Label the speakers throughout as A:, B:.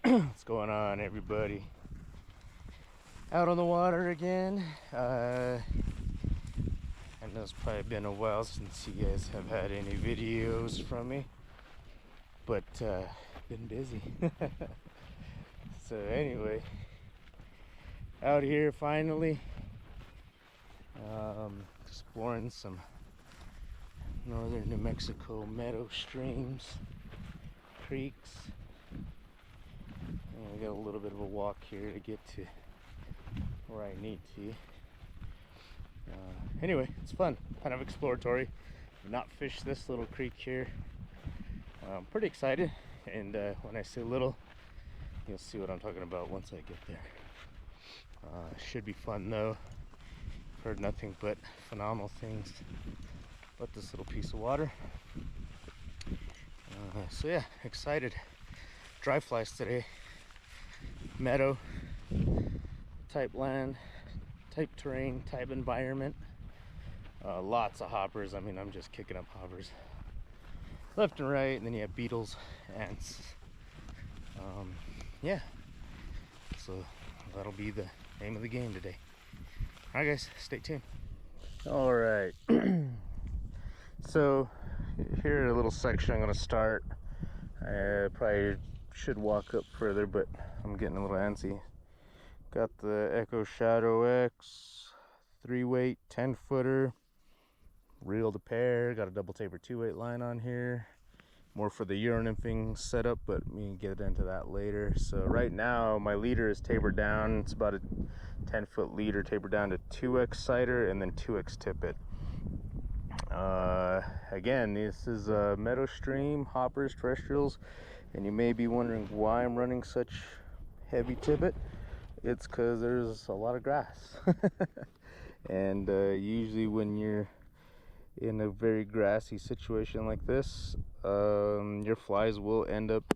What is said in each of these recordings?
A: What's going on, everybody? Out on the water again. I know it's probably been a while since you guys have had any videos from me, but been busy. So anyway, out here finally, exploring some northern New Mexico meadow streams, creeks. And we got a little bit of a walk here to get to where I need to. Anyway, it's fun, kind of exploratory. I've not fished this little creek here. I'm pretty excited, and when I say little, you'll see what I'm talking about once I get there. Should be fun though. Heard nothing but phenomenal things about this little piece of water. So yeah, excited. Dry flies today. Meadow type land, type terrain, type environment. Lots of hoppers. I mean, I'm just kicking up hoppers left and right, and then you have beetles, ants. Yeah, so that'll be the name of the game today. All right, guys, stay tuned. All right. So here a little section I'm going to start. I probably should walk up further, but I'm getting a little antsy. Got the Echo Shadow X 3-weight 10-footer, reel to pair. Got a double taper 2-weight line on here, more for the Euro nymphing setup, but we can get into that later. So right now my leader is tapered down. It's about a 10-foot leader tapered down to 2x cider and then 2x tippet. Again, this is a meadow stream, hoppers, terrestrials, and you may be wondering why I'm running such heavy tippet. It's because there's a lot of grass. And usually when you're in a very grassy situation like this, your flies will end up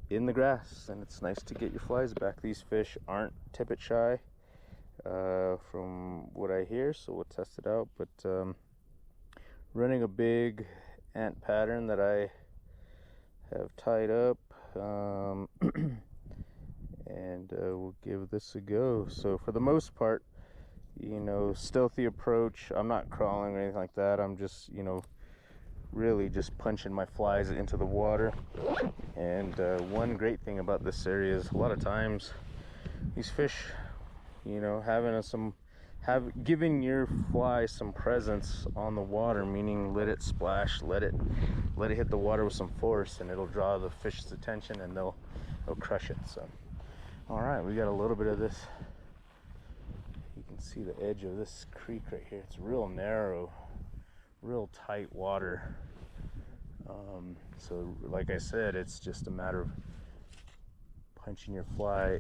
A: in the grass, and it's nice to get your flies back. These fish aren't tippet shy, from what I hear, so we'll test it out. But running a big ant pattern that I have tied up, and we'll give this a go. So for the most part, stealthy approach. I'm not crawling or anything like that. I'm just, really just punching my flies into the water. And one great thing about this area is a lot of times these fish, giving your fly some presence on the water, meaning let it splash, let it hit the water with some force, and it'll draw the fish's attention, and they'll crush it. So all right, we got a little bit of this. You can see the edge of this creek right here. It's real narrow, real tight water. So like I said, it's just a matter of punching your fly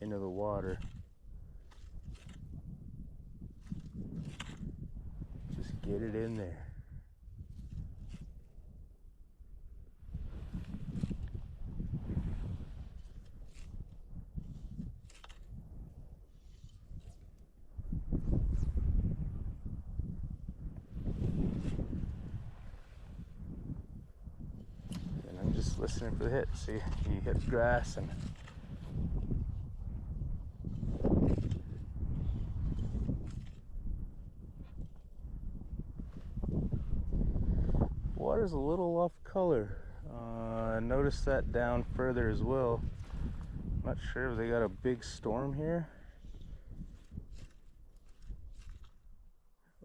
A: into the water. Just get it in there. And I'm just listening for the hit. See, he hits grass and water's a little off color. I noticed that down further as well. I'm not sure if they got a big storm here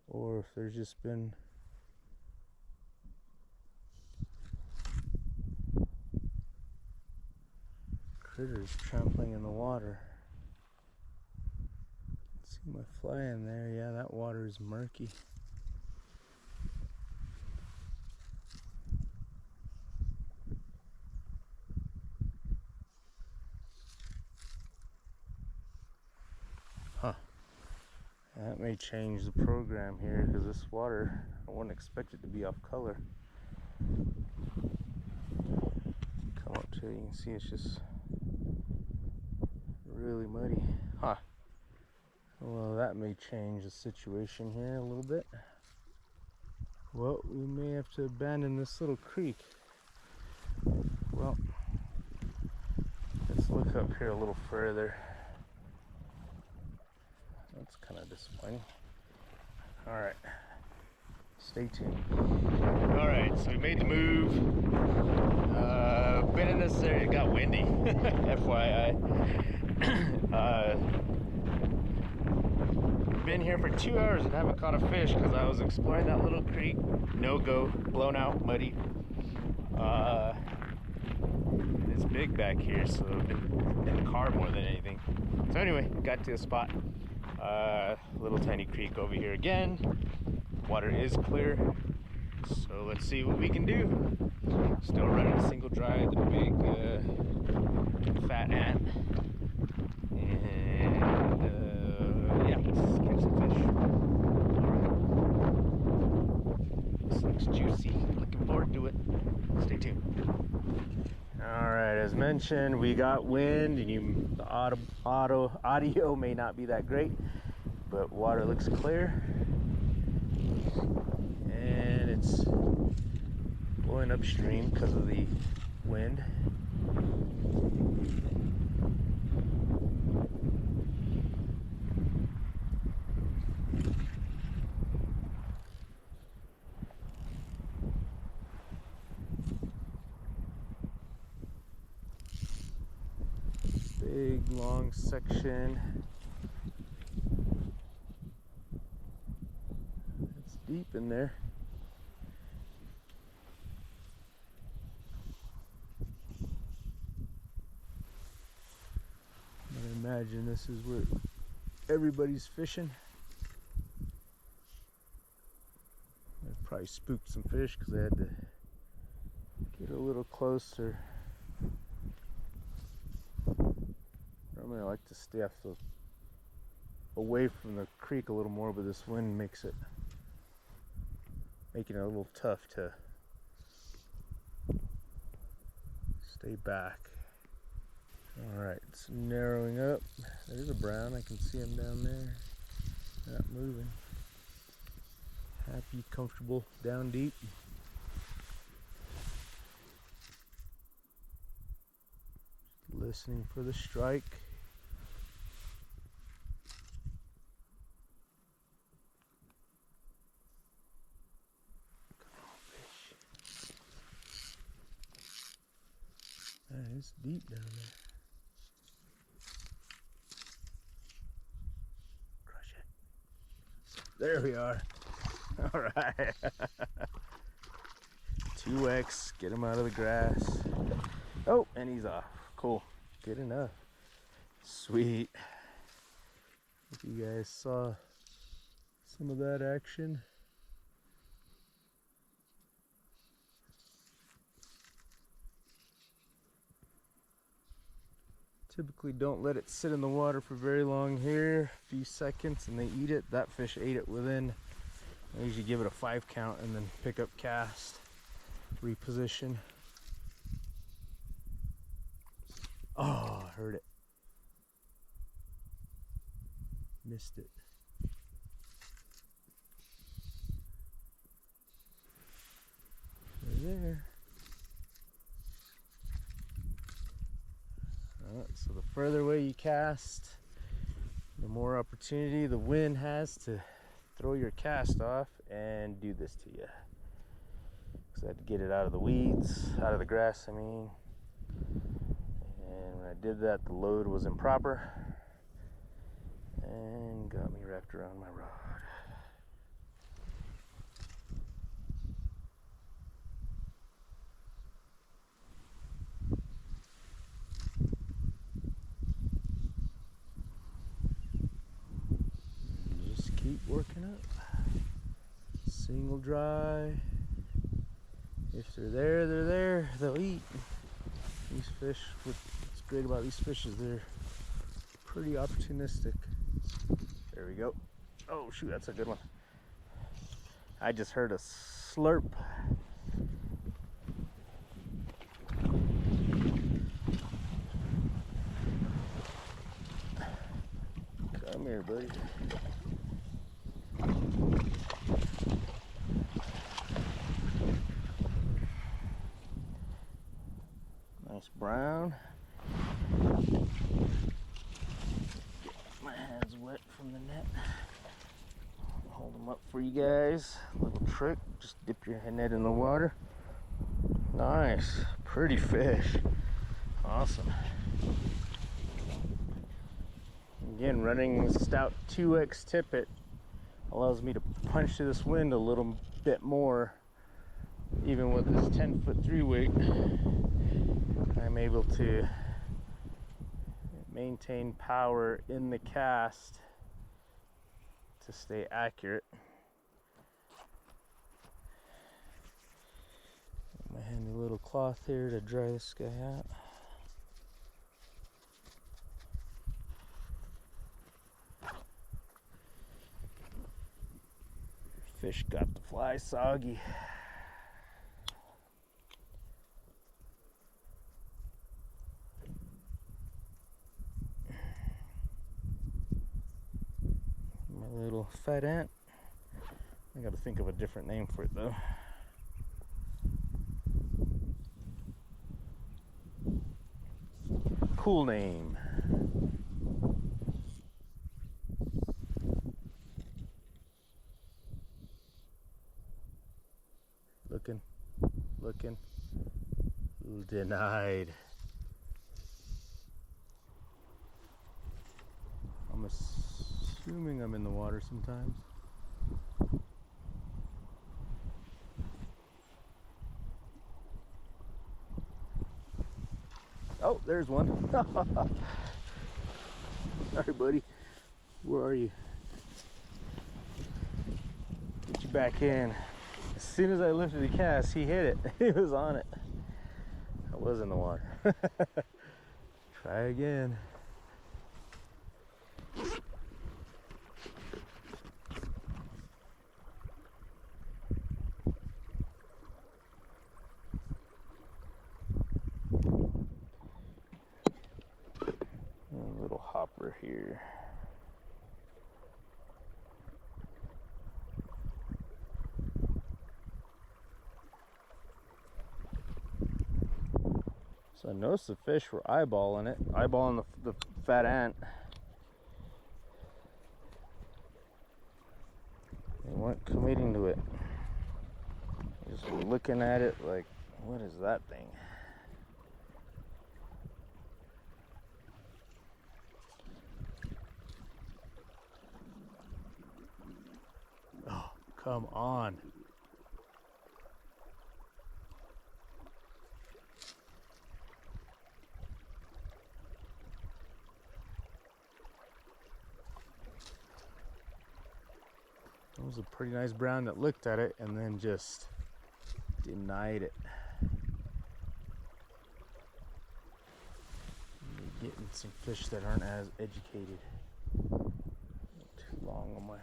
A: or if there's just been critters trampling in the water. See my fly in there. Yeah, that water is murky. Huh. That may change the program here, because this water, I wouldn't expect it to be off color. Come up to it, you can see it's just really muddy. Huh. Well, that may change the situation here a little bit. Well, we may have to abandon this little creek. Well, Let's look up here a little further. That's kind of disappointing. All right, stay tuned. All right, so we made the move. Been in this area, it got windy, FYI. Been here for 2 hours and haven't caught a fish because I was exploring that little creek. No go, blown out, muddy. It's big back here, so in the car more than anything. So anyway, got to a spot. Little tiny creek over here again. Water is clear, so let's see what we can do. Still running a single dry, the big fat ant, and yeah, let's catch some fish. All right, this looks juicy. Looking forward to it. Stay tuned. All right, as mentioned, we got wind, and the audio may not be that great, but water looks clear, and it's blowing upstream because of the wind. Big long section. It's deep in there. I imagine this is where everybody's fishing. I probably spooked some fish because I had to get a little closer. Normally I like to stay away from the creek a little more, but this wind making it a little tough to stay back. Alright, it's narrowing up. There's a brown, I can see him down there. Not moving. Happy, comfortable, down deep. Listening for the strike. Come on, fish. Man, it's deep down there. Crush it. There we are. All right. 2X, get him out of the grass. Oh, and he's off. Cool. Good enough. Sweet. If you guys saw some of that action. Typically don't let it sit in the water for very long here. A few seconds and they eat it. That fish ate it within, I usually give it a 5 count and then pick up cast, reposition. Oh, I heard it. Missed it. They're there. So the further away you cast, the more opportunity the wind has to throw your cast off and do this to you. So I had to get it out of the weeds, out of the grass, I mean. And when I did that, the load was improper and got me wrapped around my rod. Just keep working up. Single dry. If they're there, they're there. They'll eat. These fish, what's great about these fish is they're pretty opportunistic. There we go. Oh shoot, that's a good one. I just heard a slurp. Come here, buddy. Nice brown. from the net. Hold them up for you guys. Little trick, just dip your net in the water. Nice, pretty fish. Awesome. Again, running Stout 2X tippet allows me to punch to this wind a little bit more. Even with this 10-foot 3 weight, I'm able to maintain power in the cast to stay accurate. My handy little cloth here to dry this guy out. Fish got the fly soggy. My little fat ant. I gotta think of a different name for it though. Cool name. Looking. Denied. I'm assuming I'm in the water sometimes. Oh, there's one. Sorry, buddy. Where are you? Get you back in. As soon as I lifted the cast, he hit it. He was on it. I was in the water. Try again. A little hopper here. So I noticed the fish were eyeballing it, eyeballing the fat ant. They weren't committing to it. Just looking at it like, what is that thing? Oh, come on. It was a pretty nice brown that looked at it and then just denied it. You're getting some fish that aren't as educated. Too long on my...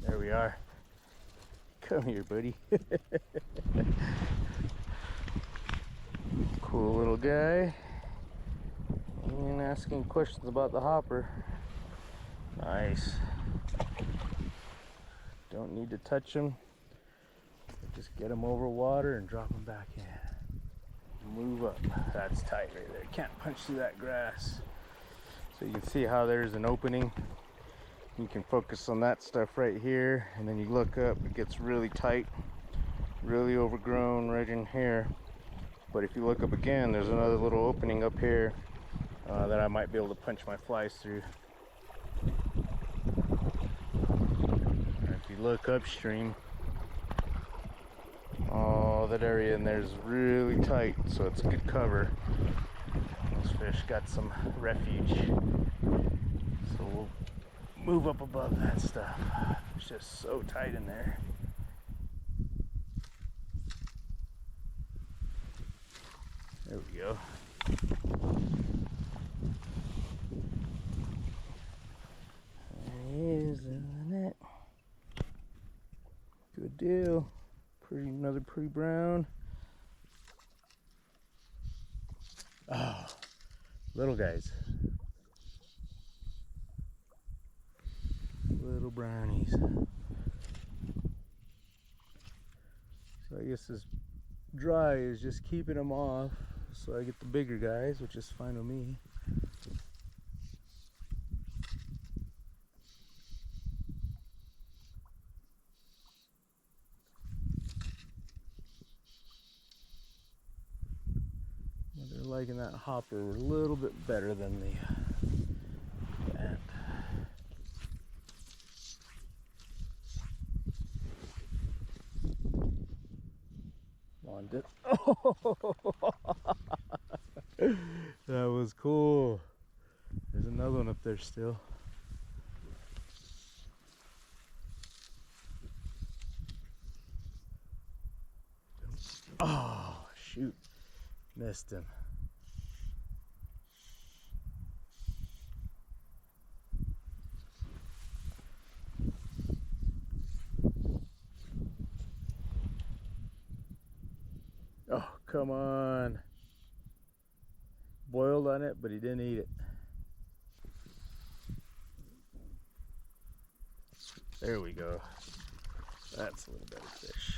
A: There we are. Come here, buddy. Cool little guy. And asking questions about the hopper. Nice. Don't need to touch them. Just get them over water and drop them back in. Move up. That's tight right there. Can't punch through that grass. So you can see how there's an opening. You can focus on that stuff right here, and then you look up, it gets really tight, really overgrown right in here. But if you look up again, there's another little opening up here that I might be able to punch my flies through. If you look upstream, oh, that area in there is really tight, so it's good cover. Those fish got some refuge, so we'll move up above that stuff. It's just so tight in there. There we go. Here's the net. Good deal. Another pretty brown. Oh, little guys. Little brownies. So I guess this dry is just keeping them off so I get the bigger guys, which is fine with me. liking that hopper a little bit better than the band. Come on, dip. Oh, that was cool. There's another one up there still. Oh, shoot. Missed him. Oh, come on. Boiled on it, but he didn't eat it. There we go. That's a little better fish.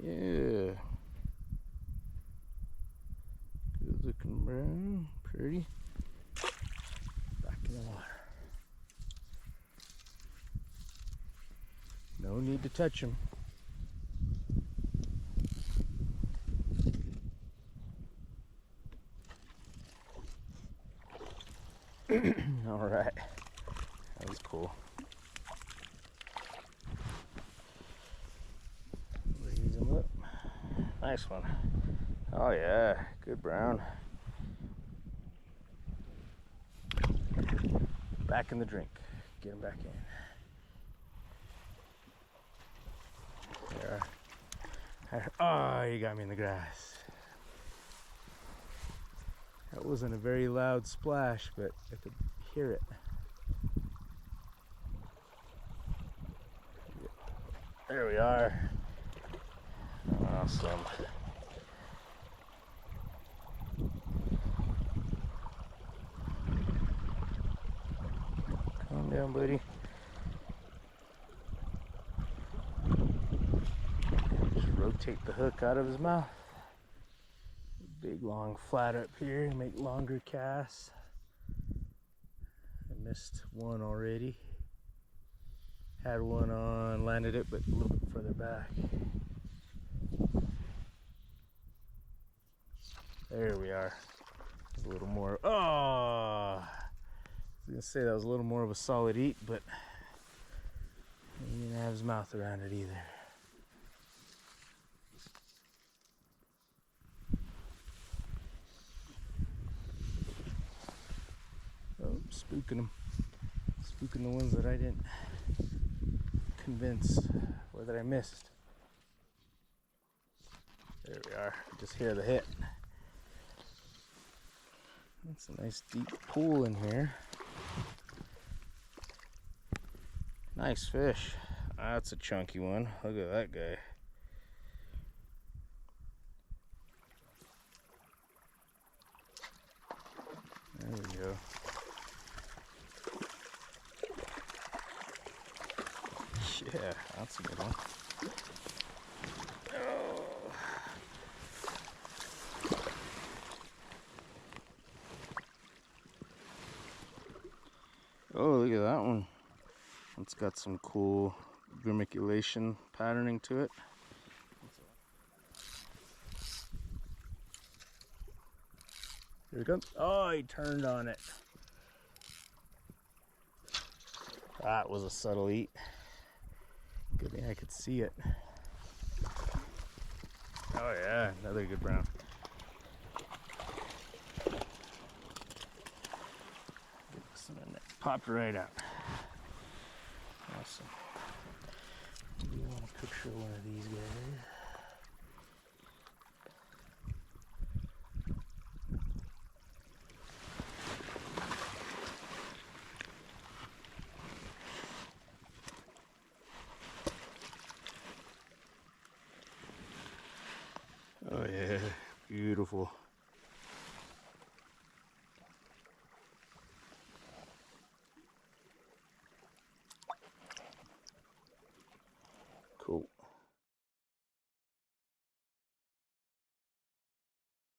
A: Yeah. Good looking brown. Pretty. Back in the water. No need to touch him. All right, that was cool. Raise him up. Nice one. Oh yeah, good brown. Back in the drink. Get him back in. There. Oh, you got me in the grass. That wasn't a very loud splash, but I could hear it. There we are. Awesome. Calm down, buddy. Just rotate the hook out of his mouth. Big long flat up here, make longer casts. I missed one already. Had one on, landed it, but a little bit further back. There we are. A little more. Oh, I was gonna say that was a little more of a solid eat, but he didn't have his mouth around it either. Oh, spooking them. Spooking the ones that I didn't convince or that I missed. There we are. Just hear the hit. That's a nice deep pool in here. Nice fish. That's a chunky one. Look at that guy. There we go. Yeah, that's a good one. Oh, look at that one. It's got some cool grammaculation patterning to it. Here it comes. Oh, he turned on it. That was a subtle eat. Good thing I could see it. Oh yeah, another good brown. Popped right out. Awesome. Do you want a picture of one of these guys? Oh yeah, beautiful.